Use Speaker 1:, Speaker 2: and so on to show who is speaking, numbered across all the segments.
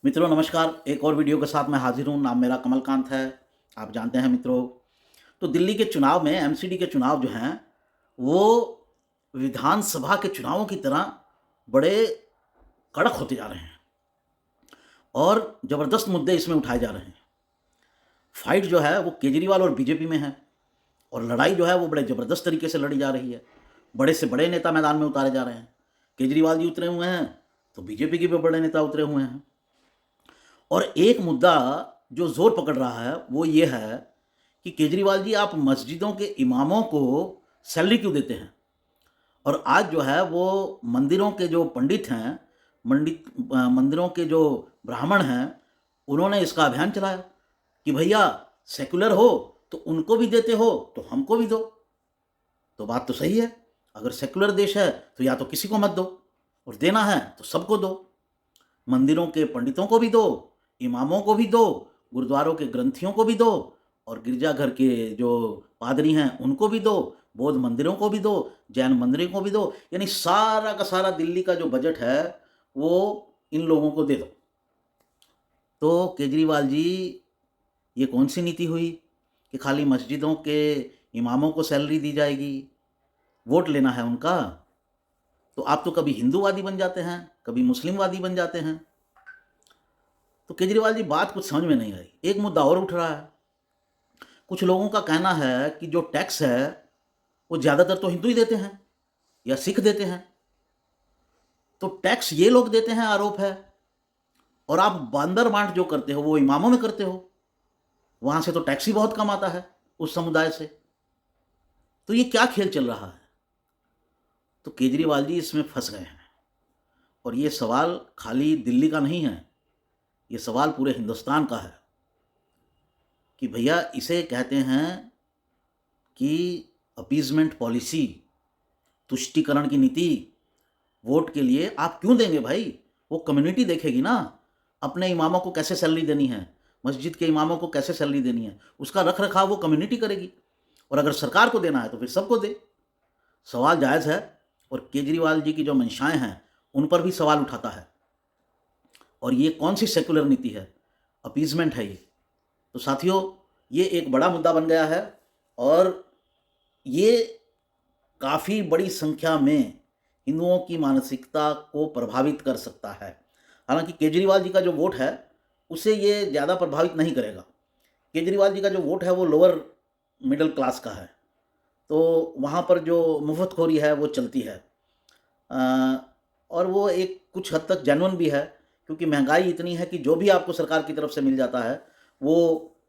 Speaker 1: मित्रों नमस्कार। एक और वीडियो के साथ मैं हाजिर हूँ। नाम मेरा कमलकांत है। आप जानते हैं मित्रों, तो दिल्ली के चुनाव में एमसीडी के चुनाव जो हैं वो विधानसभा के चुनावों की तरह बड़े कड़क होते जा रहे हैं और ज़बरदस्त मुद्दे इसमें उठाए जा रहे हैं। फाइट जो है वो केजरीवाल और बीजेपी में है और लड़ाई जो है वो बड़े ज़बरदस्त तरीके से लड़ी जा रही है। बड़े से बड़े नेता मैदान में उतारे जा रहे हैं। केजरीवाल जी उतरे हुए हैं तो बीजेपी के भी बड़े नेता उतरे हुए हैं। और एक मुद्दा जो ज़ोर पकड़ रहा है वो ये है कि केजरीवाल जी, आप मस्जिदों के इमामों को सैलरी क्यों देते हैं? और आज जो है वो मंदिरों के जो पंडित हैं, मंदिरों के जो ब्राह्मण हैं, उन्होंने इसका अभियान चलाया कि भैया सेकुलर हो तो उनको भी देते हो तो हमको भी दो। तो बात तो सही है, अगर सेकुलर देश है तो या तो किसी को मत दो और देना है तो सबको दो। मंदिरों के पंडितों को भी दो, इमामों को भी दो, गुरुद्वारों के ग्रंथियों को भी दो और गिरजाघर के जो पादरी हैं उनको भी दो, बौद्ध मंदिरों को भी दो, जैन मंदिरों को भी दो। यानी सारा का सारा दिल्ली का जो बजट है वो इन लोगों को दे दो। तो केजरीवाल जी, ये कौन सी नीति हुई कि खाली मस्जिदों के इमामों को सैलरी दी जाएगी? वोट लेना है उनका तो आप तो कभी हिंदूवादी बन जाते हैं, कभी मुस्लिमवादी बन जाते हैं। तो केजरीवाल जी, बात कुछ समझ में नहीं आई। एक मुद्दा और उठ रहा है। कुछ लोगों का कहना है कि जो टैक्स है वो ज़्यादातर तो हिंदू ही देते हैं या सिख देते हैं। तो टैक्स ये लोग देते हैं, आरोप है, और आप बंदर बांट जो करते हो वो इमामों में करते हो। वहाँ से तो टैक्स ही बहुत कम आता है उस समुदाय से। तो ये क्या खेल चल रहा है? तो केजरीवाल जी इसमें फंस गए हैं। और ये सवाल खाली दिल्ली का नहीं है, ये सवाल पूरे हिंदुस्तान का है कि भैया इसे कहते हैं कि अपीजमेंट पॉलिसी, तुष्टीकरण की नीति। वोट के लिए आप क्यों देंगे भाई? वो कम्युनिटी देखेगी ना, अपने इमामों को कैसे सैलरी देनी है, मस्जिद के इमामों को कैसे सैलरी देनी है, उसका रख रखाव वो कम्युनिटी करेगी। और अगर सरकार को देना है तो फिर सबको दे। सवाल जायज़ है और केजरीवाल जी की जो मंशाएं हैं उन पर भी सवाल उठाता है। और ये कौन सी सेकुलर नीति है? अपीजमेंट है ये। तो साथियों, ये एक बड़ा मुद्दा बन गया है और ये काफ़ी बड़ी संख्या में हिंदुओं की मानसिकता को प्रभावित कर सकता है। हालांकि केजरीवाल जी का जो वोट है उसे ये ज़्यादा प्रभावित नहीं करेगा। केजरीवाल जी का जो वोट है वो लोअर मिडिल क्लास का है, तो वहाँ पर जो मुफ्तखोरी है वो चलती है। अ, और वो एक कुछ हद तक जेन्युइन भी है, क्योंकि महंगाई इतनी है कि जो भी आपको सरकार की तरफ से मिल जाता है वो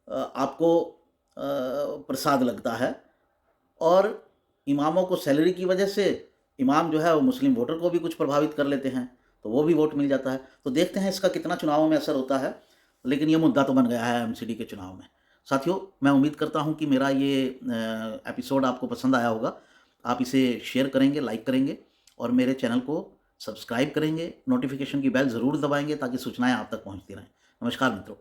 Speaker 1: आपको प्रसाद लगता है। और इमामों को सैलरी की वजह से इमाम जो है वो मुस्लिम वोटर को भी कुछ प्रभावित कर लेते हैं, तो वो भी वोट मिल जाता है। तो देखते हैं इसका कितना चुनावों में असर होता है, लेकिन ये मुद्दा तो बन गया है एमसीडी के चुनाव में। साथियों, मैं उम्मीद करता हूँ कि मेरा ये एपिसोड आपको पसंद आया होगा। आप इसे शेयर करेंगे, लाइक करेंगे और मेरे चैनल को सब्सक्राइब करेंगे। नोटिफिकेशन की बेल ज़रूर दबाएंगे ताकि सूचनाएँ आप तक पहुँचती रहें। नमस्कार मित्रों।